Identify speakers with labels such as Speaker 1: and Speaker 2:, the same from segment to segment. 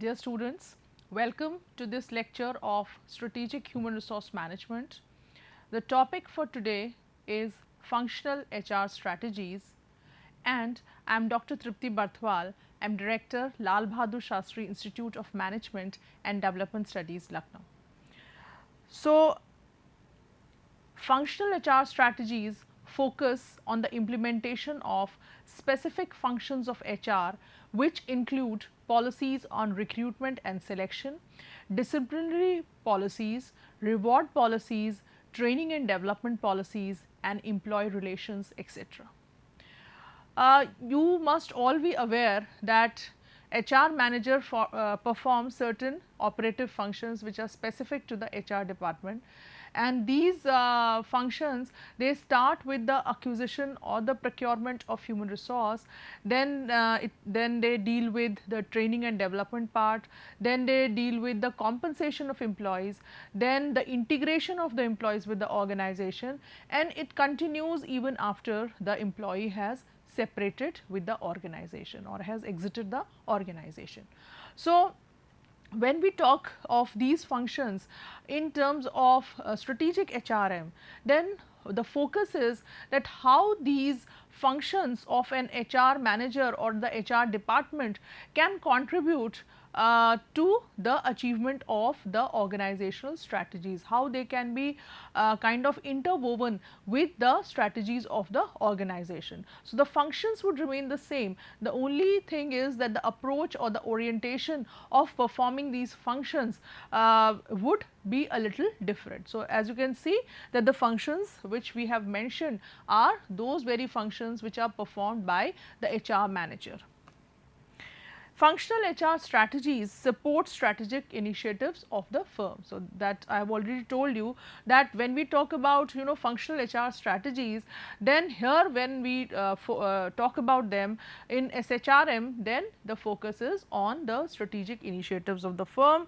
Speaker 1: Dear students, welcome to this lecture of Strategic Human Resource Management. The topic for today is Functional HR Strategies, and I am Dr. Tripti Barthwal. I am Director, Lal Bahadur Shastri Institute of Management and Development Studies, Lucknow. So, functional HR strategies focus on the implementation of specific functions of HR, which include policies on recruitment and selection, disciplinary policies, reward policies, training and development policies, and employee relations, etc. You must all be aware that HR manager performs certain operative functions which are specific to the HR department, and these functions, they start with the acquisition or the procurement of human resource, then they deal with the training and development part, then they deal with the compensation of employees, then the integration of the employees with the organization, and it continues even after the employee has separated with the organization or has exited the organization. So, when we talk of these functions in terms of strategic HRM, then the focus is that how these functions of an HR manager or the HR department can contribute to the achievement of the organizational strategies, how they can be kind of interwoven with the strategies of the organization. So, the functions would remain the same, the only thing is that the approach or the orientation of performing these functions would be a little different. So, as you can see that the functions which we have mentioned are those very functions which are performed by the HR manager. Functional HR strategies support strategic initiatives of the firm. So, that I have already told you that when we talk about functional HR strategies, then here when we talk about them in SHRM, then the focus is on the strategic initiatives of the firm,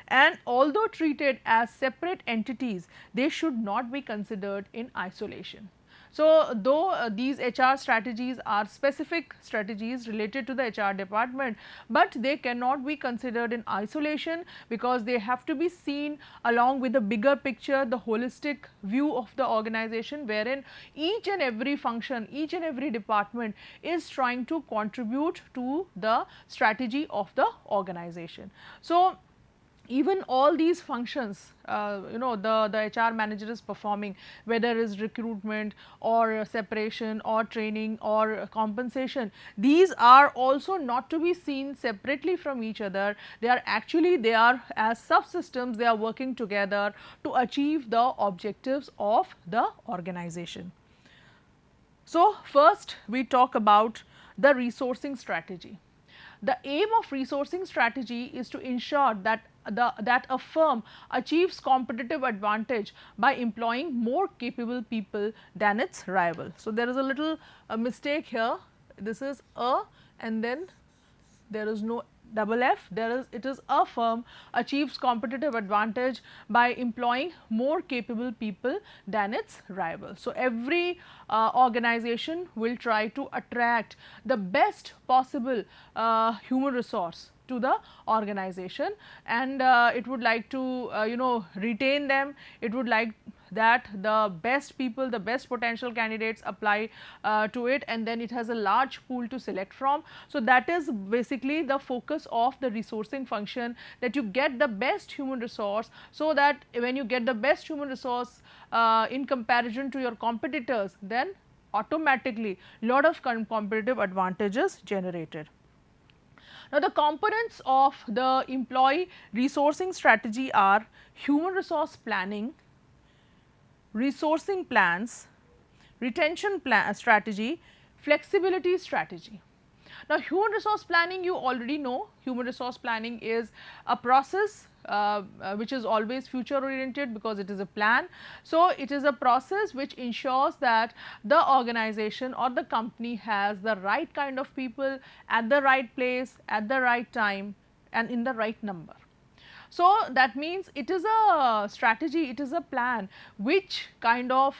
Speaker 1: and although treated as separate entities, they should not be considered in isolation. So, though these HR strategies are specific strategies related to the HR department, but they cannot be considered in isolation because they have to be seen along with the bigger picture, the holistic view of the organization, wherein each and every function, each and every department is trying to contribute to the strategy of the organization. So, even all these functions the HR manager is performing, whether it is recruitment or separation or training or compensation, these are also not to be seen separately from each other. They are as subsystems, they are working together to achieve the objectives of the organization. So, first we talk about the resourcing strategy. The aim of resourcing strategy is to ensure that a firm achieves competitive advantage by employing more capable people than its rival. So, there is a little mistake here, this is a and then there is no double F, it is a firm achieves competitive advantage by employing more capable people than its rival. So, every organization will try to attract the best possible human resource to the organization, and it would like to retain them, it would like that the best people, the best potential candidates apply to it, and then it has a large pool to select from. So, that is basically the focus of the resourcing function, that you get the best human resource, so that when you get the best human resource in comparison to your competitors, then automatically lot of competitive advantages generated. Now, the components of the employee resourcing strategy are human resource planning, resourcing plans, retention strategy, flexibility strategy. Now, human resource planning, you already know, human resource planning is a process which is always future oriented because it is a plan. So, it is a process which ensures that the organization or the company has the right kind of people at the right place, at the right time and in the right number. So, that means it is a strategy, it is a plan which kind of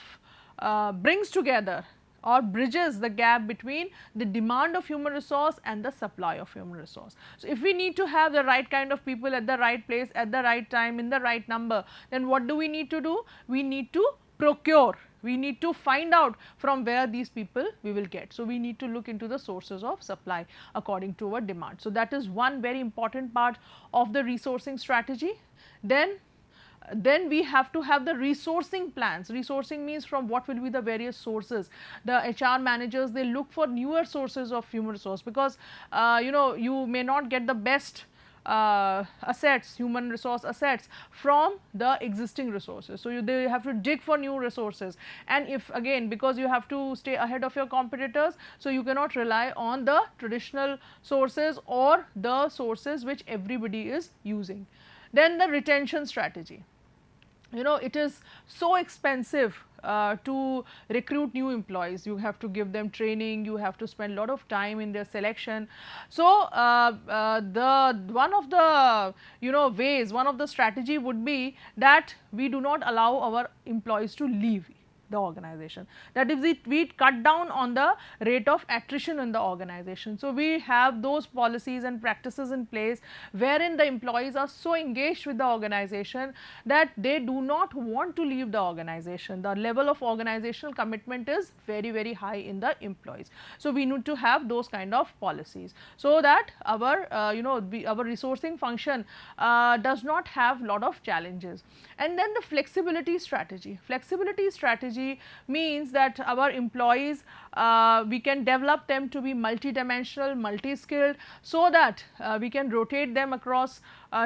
Speaker 1: brings together or bridges the gap between the demand of human resource and the supply of human resource. So, if we need to have the right kind of people at the right place at the right time in the right number, then what do we need to do? We need to procure, we need to find out from where these people we will get. So, we need to look into the sources of supply according to our demand. So, that is one very important part of the resourcing strategy. Then we have to have the resourcing plans. Resourcing means from what will be the various sources. The HR managers, they look for newer sources of human resource, because you may not get the best assets, human resource assets from the existing resources. So, they have to dig for new resources, and if again, because you have to stay ahead of your competitors, so you cannot rely on the traditional sources or the sources which everybody is using. Then the retention strategy. It is so expensive to recruit new employees. You have to give them training, you have to spend a lot of time in their selection. So, the one of the ways, one of the strategy would be that we do not allow our employees to leave the organization. That is, we cut down on the rate of attrition in the organization. So, we have those policies and practices in place wherein the employees are so engaged with the organization that they do not want to leave the organization. The level of organizational commitment is very, very high in the employees. So, we need to have those kind of policies, so that our our resourcing function does not have lot of challenges. And then the flexibility strategy. Flexibility strategy means that our employees, we can develop them to be multidimensional, multi-skilled, so that we can rotate them across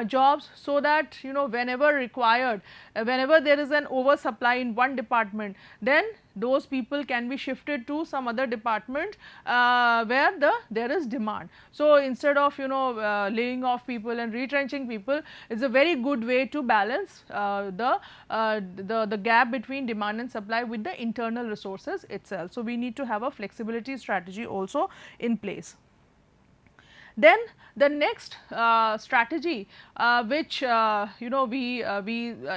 Speaker 1: jobs, so that whenever required, whenever there is an oversupply in one department, then those people can be shifted to some other department where there is demand. So, instead of laying off people and retrenching people, it is a very good way to balance the gap between demand and supply with the internal resources itself. So, we need to have a flexibility strategy also in place. Then the next strategy, which we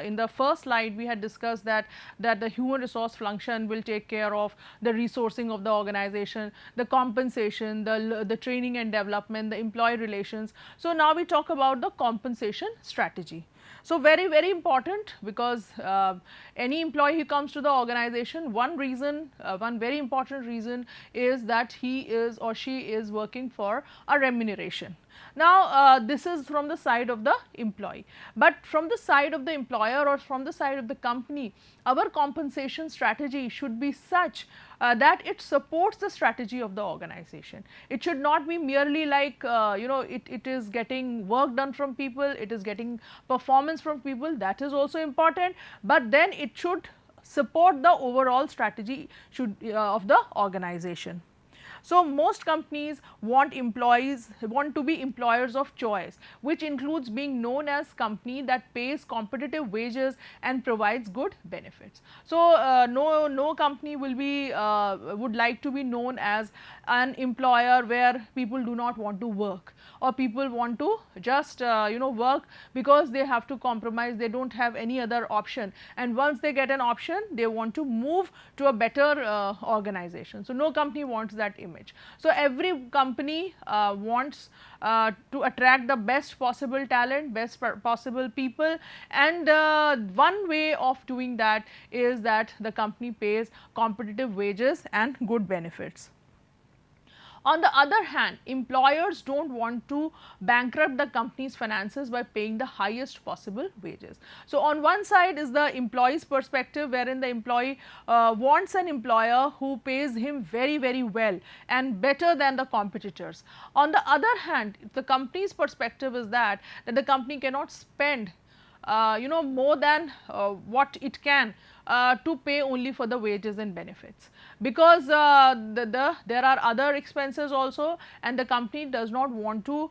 Speaker 1: in the first slide we had discussed that the human resource function will take care of the resourcing of the organization, the compensation, the training and development, the employee relations. So, now we talk about the compensation strategy. So, very, very important, because any employee who comes to the organization, one very important reason is that he is or she is working for a remuneration. Now, this is from the side of the employee, but from the side of the employer or from the side of the company, our compensation strategy should be such that it supports the strategy of the organization. It should not be merely like it is getting work done from people, it is getting performance from people, that is also important, but then it should support the overall strategy of the organization. So, most companies want to be employers of choice, which includes being known as company that pays competitive wages and provides good benefits. So, no company would like to be known as an employer where people do not want to work, or people want to just work because they have to compromise, they do not have any other option, and once they get an option, they want to move to a better organization. So, no company wants that image. So, every company wants to attract the best possible talent, best possible people, and one way of doing that is that the company pays competitive wages and good benefits. On the other hand, employers do not want to bankrupt the company's finances by paying the highest possible wages. So, on one side is the employee's perspective, wherein the employee wants an employer who pays him very, very well and better than the competitors. On the other hand, the company's perspective is that the company cannot spend more than what it can to pay only for the wages and benefits, because there are other expenses also, and the company does not want to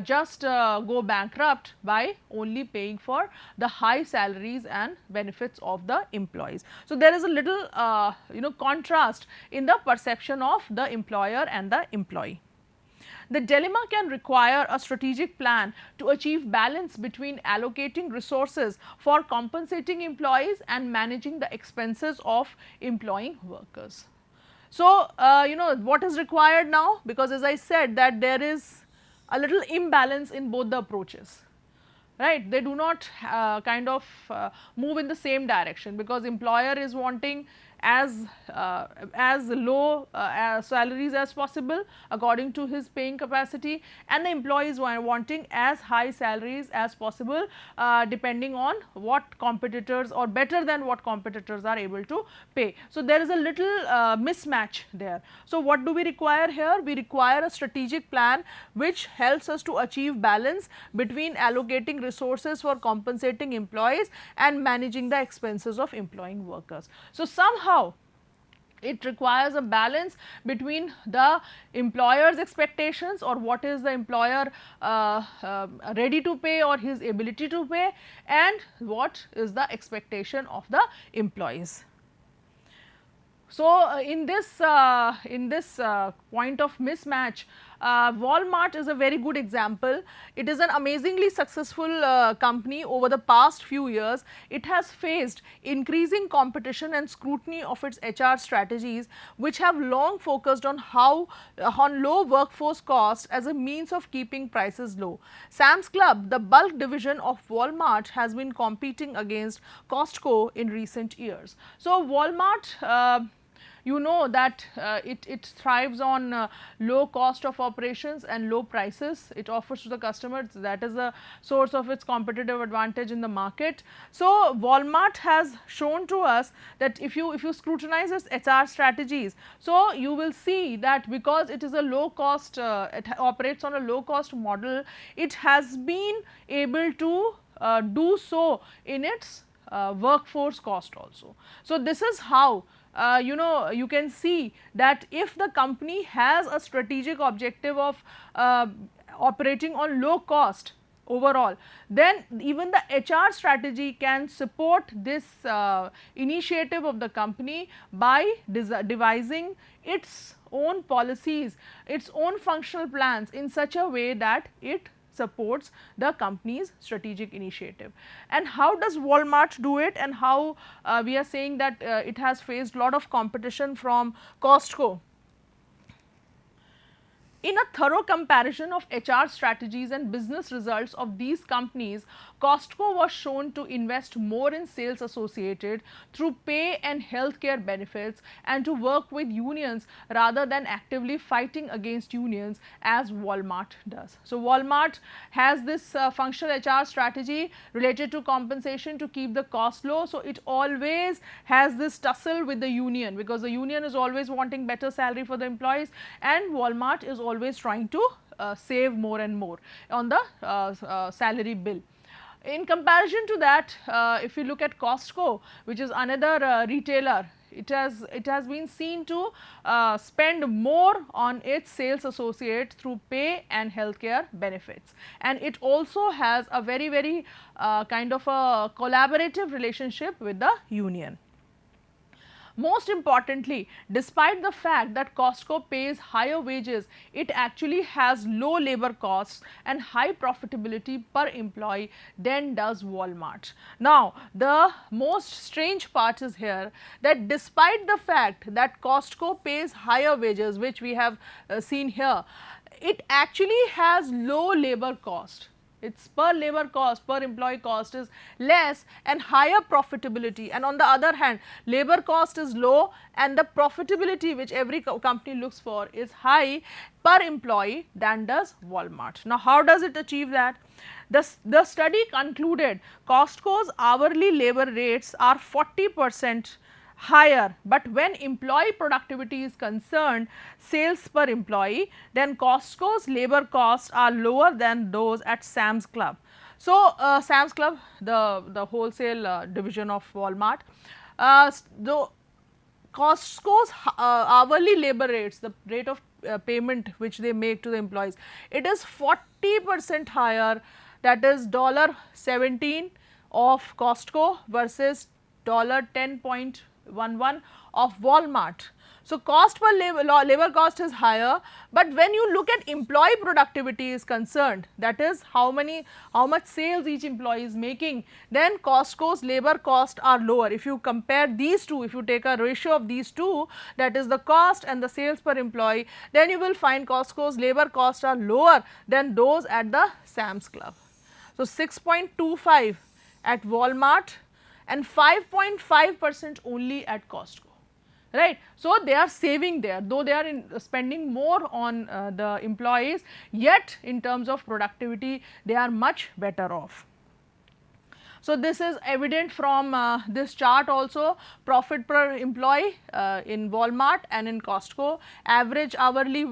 Speaker 1: just go bankrupt by only paying for the high salaries and benefits of the employees. So, there is a little contrast in the perception of the employer and the employee. The dilemma can require a strategic plan to achieve balance between allocating resources for compensating employees and managing the expenses of employing workers. So, you know what is required now, because as I said that there is a little imbalance in both the approaches, right. They do not kind of move in the same direction, because employer is wanting as low salaries as possible according to his paying capacity, and the employees are wanting as high salaries as possible depending on what competitors, or better than what competitors are able to pay. So, there is a little mismatch there. So, what do we require here? We require a strategic plan which helps us to achieve balance between allocating resources for compensating employees and managing the expenses of employing workers. So, somehow it requires a balance between the employer's expectations, or what is the employer ready to pay or his ability to pay, and what is the expectation of the employees. So, in this point of mismatch, Walmart is a very good example. It is an amazingly successful company over the past few years. It has faced increasing competition and scrutiny of its HR strategies, which have long focused on on low workforce cost as a means of keeping prices low. Sam's Club, the bulk division of Walmart, has been competing against Costco in recent years. So, Walmart, you know that it thrives on low cost of operations and low prices it offers to the customers. That is the source of its competitive advantage in the market. So, Walmart has shown to us that if you scrutinize its HR strategies, so you will see that because it is a low cost, it operates on a low cost model, it has been able to do so in its workforce cost also. So, this is how you know, you can see that if the company has a strategic objective of operating on low cost overall, then even the HR strategy can support this initiative of the company by devising its own policies, its own functional plans in such a way that it supports the company's strategic initiative. And how does Walmart do it, and how we are saying that it has faced lot of competition from Costco? In a thorough comparison of HR strategies and business results of these companies, Costco was shown to invest more in sales associated through pay and healthcare benefits, and to work with unions rather than actively fighting against unions as Walmart does. So, Walmart has this functional HR strategy related to compensation to keep the cost low. So, it always has this tussle with the union, because the union is always wanting better salary for the employees, and Walmart is always trying to save more and more on the salary bill. In comparison to that, if you look at Costco, which is another retailer, it has been seen to spend more on its sales associate through pay and healthcare benefits, and it also has a very kind of a collaborative relationship with the union. Most importantly, despite the fact that Costco pays higher wages, it actually has low labor costs and high profitability per employee than does Walmart. Now, the most strange part is here that despite the fact that Costco pays higher wages, which we have seen here, it actually has low labor cost. Its per labor cost, per employee cost is less and higher profitability, and on the other hand labor cost is low and the profitability which every company looks for is high per employee than does Walmart. Now, how does it achieve that? The study concluded Costco's hourly labor rates are 40% higher, but when employee productivity is concerned, sales per employee, then Costco's labor costs are lower than those at Sam's Club. So, Sam's Club, the wholesale division of Walmart, the Costco's hourly labor rates, the rate of payment which they make to the employees, it is 40% higher, that is $17 of Costco versus $10.11 of Walmart. So, cost per labor cost is higher, but when you look at employee productivity is concerned, that is how much sales each employee is making, then Costco's labor cost are lower. If you compare these two, if you take a ratio of these two, that is the cost and the sales per employee, then you will find Costco's labor costs are lower than those at the Sam's Club. So, 6.25 at Walmart and 5.5% only at Costco, right. So, they are saving there, though they are spending more on the employees, yet in terms of productivity they are much better off. So, this is evident from this chart also. Profit per employee in Walmart and in Costco, average hourly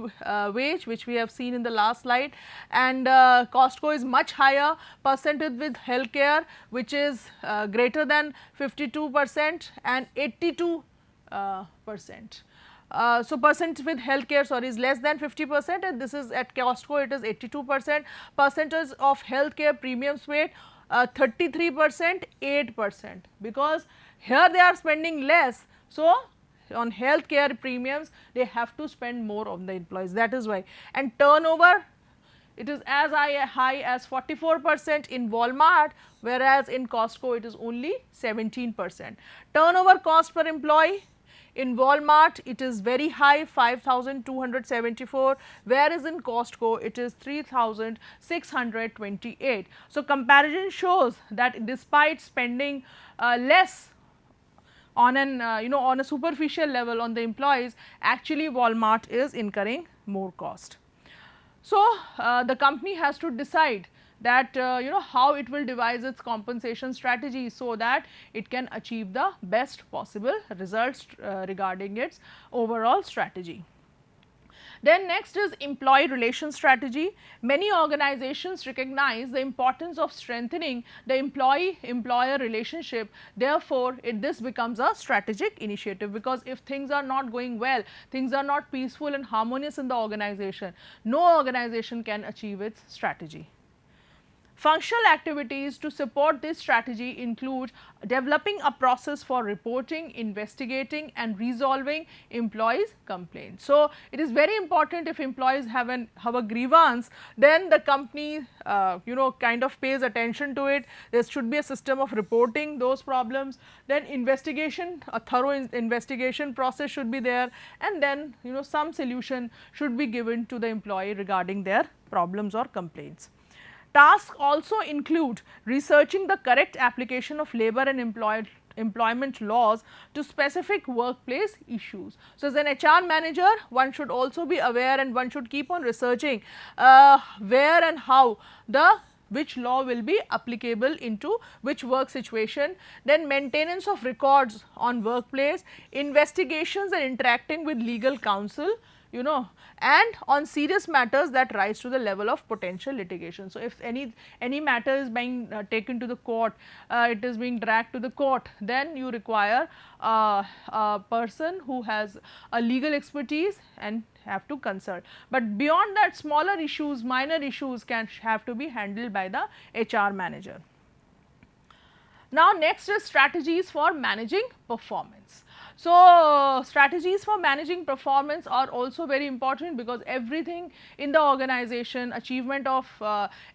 Speaker 1: wage which we have seen in the last slide, and Costco is much higher, percentage with healthcare which is greater than 52% and 82%. So, percent with healthcare, sorry, is less than 50%, and this is at Costco it is 82%. Percentage of healthcare premiums paid 33%, 8%, because here they are spending less. So, on healthcare premiums they have to spend more on the employees, that is why. And turnover, it is as high as 44% in Walmart, whereas in Costco it is only 17%. Turnover cost per employee, in Walmart it is very high, 5,274, whereas in Costco it is 3,628. So, comparison shows that despite spending less on an on a superficial level on the employees, actually Walmart is incurring more cost. So, the company has to decide that how it will devise its compensation strategy so that it can achieve the best possible results regarding its overall strategy. Then next is employee relation strategy. Many organizations recognize the importance of strengthening the employee-employer relationship. Therefore, this becomes a strategic initiative, because if things are not going well, things are not peaceful and harmonious in the organization, no organization can achieve its strategy. Functional activities to support this strategy include developing a process for reporting, investigating and resolving employees' complaints. So, it is very important if employees have a grievance, then the company kind of pays attention to it. There should be a system of reporting those problems, then investigation, a thorough investigation process should be there, and then some solution should be given to the employee regarding their problems or complaints. Tasks also include researching the correct application of labor and employment laws to specific workplace issues. So, as an HR manager, one should also be aware and one should keep on researching where and how which law will be applicable into which work situation. Then maintenance of records on workplace, investigations and interacting with legal counsel, and on serious matters that rise to the level of potential litigation. So, if any matter is being taken to the court, it is being dragged to the court, then you require a person who has a legal expertise and have to consult. But beyond that, smaller issues, minor issues have to be handled by the HR manager. Now, next is strategies for managing performance. So, strategies for managing performance are also very important, because everything in the organization, achievement of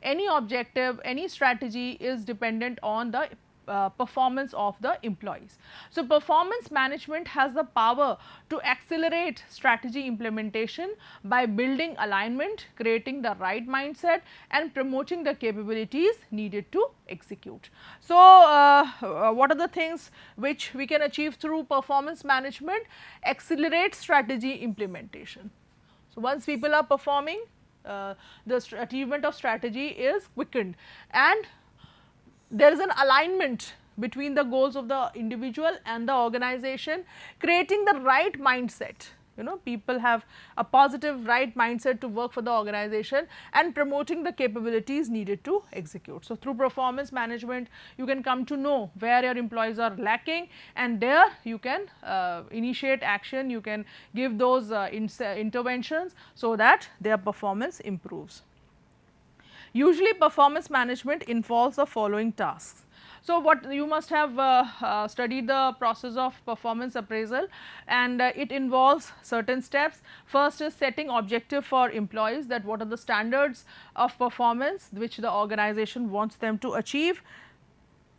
Speaker 1: any objective, any strategy is dependent on the performance of the employees. So, performance management has the power to accelerate strategy implementation by building alignment, creating the right mindset and promoting the capabilities needed to execute. So, what are the things which we can achieve through performance management? Accelerate strategy implementation. So, once people are performing, the achievement of strategy is quickened, and there is an alignment between the goals of the individual and the organization, creating the right mindset. People have a positive right mindset to work for the organization, and promoting the capabilities needed to execute. So, through performance management, you can come to know where your employees are lacking, and there you can initiate action, you can give those interventions so that their performance improves. Usually performance management involves the following tasks. So, what you must have studied the process of performance appraisal, and it involves certain steps. First is setting objective for employees, that what are the standards of performance which the organization wants them to achieve.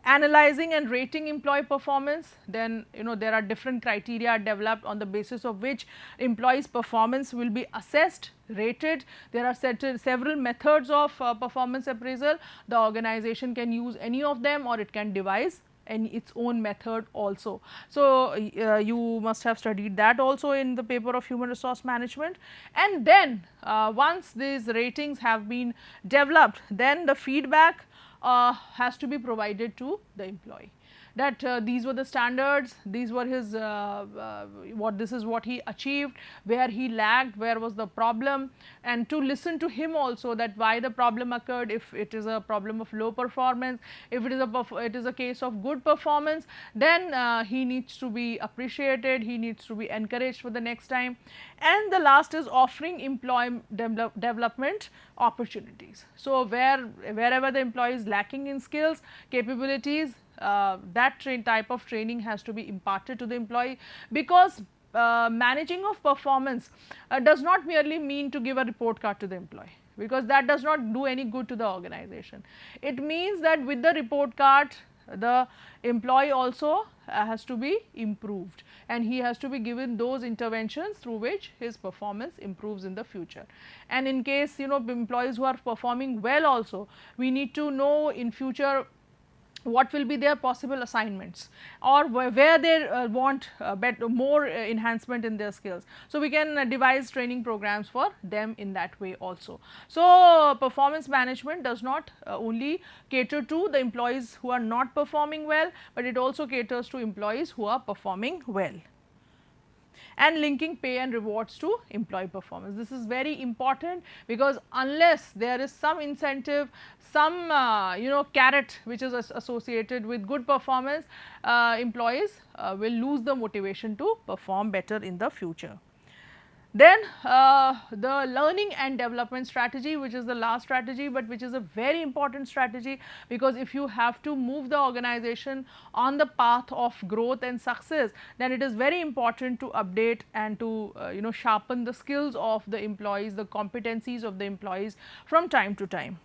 Speaker 1: Analyzing and rating employee performance, then there are different criteria developed on the basis of which employees performance will be assessed, rated. There are several methods of performance appraisal. The organization can use any of them, or it can devise its own method also. So, you must have studied that also in the paper of human resource management. And then once these ratings have been developed, then the feedback has to be provided to the employee, that these were the standards, these were his this is what he achieved, where he lagged, where was the problem, and to listen to him also, that why the problem occurred, if it is a problem of low performance, if it is a case of good performance, then he needs to be appreciated, he needs to be encouraged for the next time. And the last is offering employee development opportunities. So, wherever the employee is lacking in skills, capabilities, that type of training has to be imparted to the employee, because managing of performance does not merely mean to give a report card to the employee, because that does not do any good to the organization. It means that with the report card, the employee also has to be improved, and he has to be given those interventions through which his performance improves in the future. And in case employees who are performing well also, we need to know in future what will be their possible assignments, or where they want more enhancement in their skills. So, we can devise training programs for them in that way also. So, performance management does not only cater to the employees who are not performing well, but it also caters to employees who are performing well. And linking pay and rewards to employee performance. This is very important, because unless there is some incentive, some carrot which is associated with good performance, employees will lose the motivation to perform better in the future. Then the learning and development strategy, which is the last strategy, but which is a very important strategy, because if you have to move the organization on the path of growth and success, then it is very important to update and to sharpen the skills of the employees, the competencies of the employees from time to time.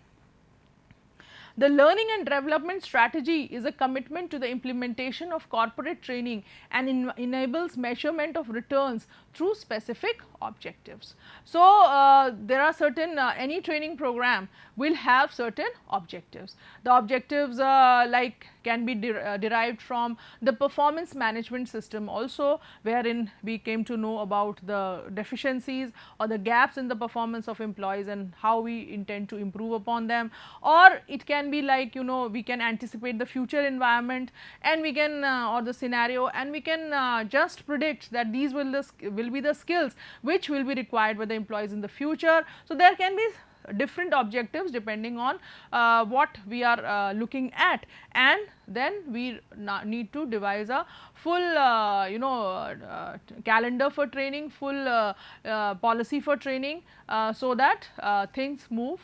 Speaker 1: The learning and development strategy is a commitment to the implementation of corporate training and enables measurement of returns through specific objectives. So, there are certain any training program will have certain objectives. The objectives like can be derived from the performance management system also, wherein we came to know about the deficiencies or the gaps in the performance of employees and how we intend to improve upon them. Or it can be like we can anticipate the future environment, and we can or the scenario, and we can just predict that these will be the skills which will be required by the employees in the future. So, there can be different objectives depending on what we are looking at, and then we need to devise a full calendar for training, full policy for training, so that things move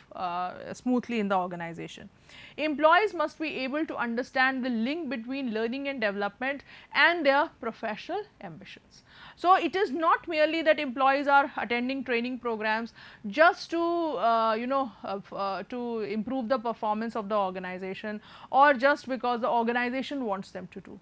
Speaker 1: smoothly in the organization. Employees must be able to understand the link between learning and development and their professional ambitions. So, it is not merely that employees are attending training programs just to to improve the performance of the organization, or just because the organization wants them to do.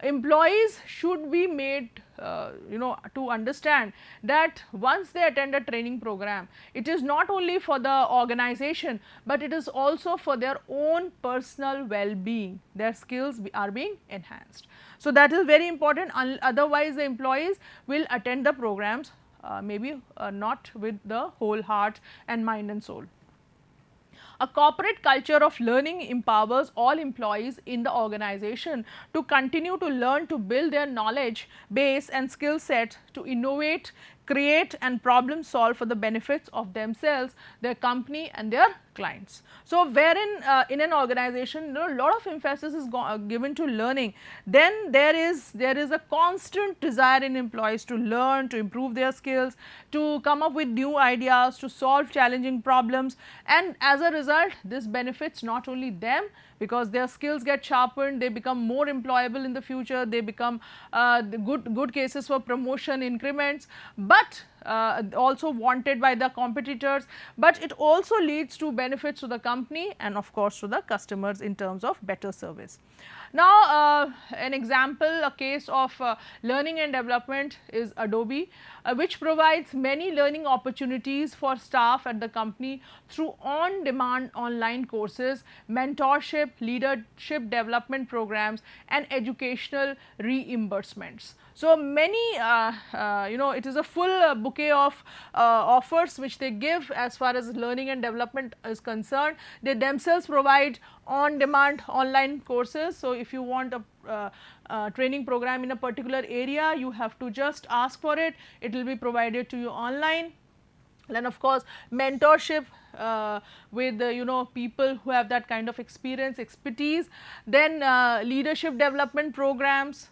Speaker 1: Employees should be made to understand that once they attend a training program, it is not only for the organization, but it is also for their own personal well-being. Their skills are being enhanced. So, that is very important, otherwise the employees will attend the programs maybe not with the whole heart and mind and soul. A corporate culture of learning empowers all employees in the organization to continue to learn, to build their knowledge base and skill set, to innovate, create and problem solve for the benefits of themselves, their company and their clients. So, wherein in an organization a lot of emphasis is given to learning, then there is a constant desire in employees to learn, to improve their skills, to come up with new ideas, to solve challenging problems, and as a result this benefits not only them, because their skills get sharpened, they become more employable in the future, they become the good cases for promotion, increments, but also wanted by the competitors, but it also leads to benefits to the company and of course to the customers in terms of better service. Now, an example, a case of learning and development is Adobe, which provides many learning opportunities for staff at the company through on-demand online courses, mentorship, leadership development programs and educational reimbursements. So, many it is a full bouquet of offers which they give as far as learning and development is concerned. They themselves provide on demand online courses. So, if you want a training program in a particular area, you have to just ask for it, it will be provided to you online. Then of course, mentorship with people who have that kind of experience, expertise, then leadership development programs,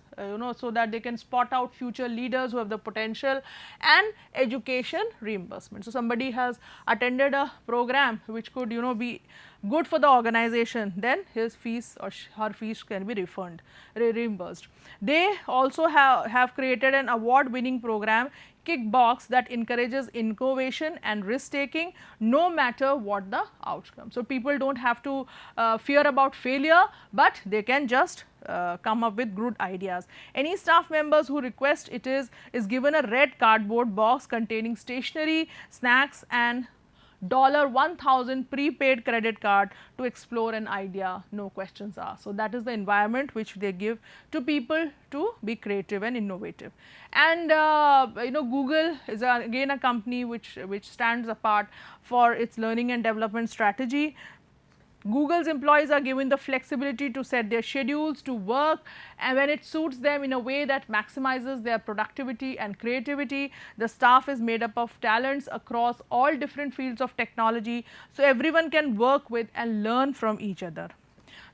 Speaker 1: so that they can spot out future leaders who have the potential, and education reimbursement. So, somebody has attended a program which could be good for the organization, then his fees or her fees can be reimbursed. They also have created an award winning program, Kickbox, that encourages innovation and risk taking no matter what the outcome. So, people do not have to fear about failure, but they can just come up with good ideas. Any staff members who request it is given a red cardboard box containing stationery, snacks and $1,000 prepaid credit card to explore an idea, no questions asked. So, that is the environment which they give to people to be creative and innovative. And Google is again a company which stands apart for its learning and development strategy. Google's employees are given the flexibility to set their schedules to work, and when it suits them in a way that maximizes their productivity and creativity. The staff is made up of talents across all different fields of technology, so everyone can work with and learn from each other.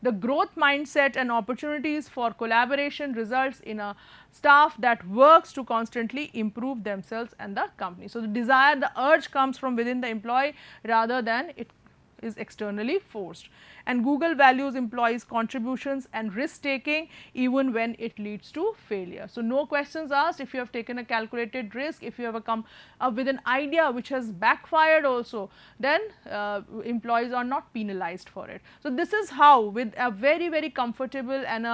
Speaker 1: The growth mindset and opportunities for collaboration results in a staff that works to constantly improve themselves and the company. So, the desire, the urge comes from within the employee rather than it is externally forced, and Google values employees' contributions and risk taking even when it leads to failure. So, no questions asked. If you have taken a calculated risk, if you have come up with an idea which has backfired also, then employees are not penalized for it. So, this is how, with a very comfortable and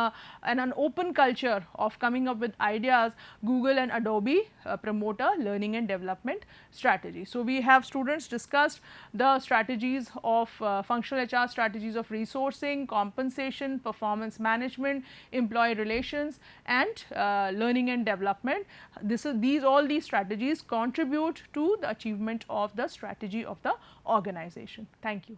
Speaker 1: an open culture of coming up with ideas, Google and Adobe promote a learning and development strategy. So, we have students discussed the strategies of functional HR strategies of resourcing, compensation, performance management, employee relations and learning and development. All these strategies contribute to the achievement of the strategy of the organization. Thank you.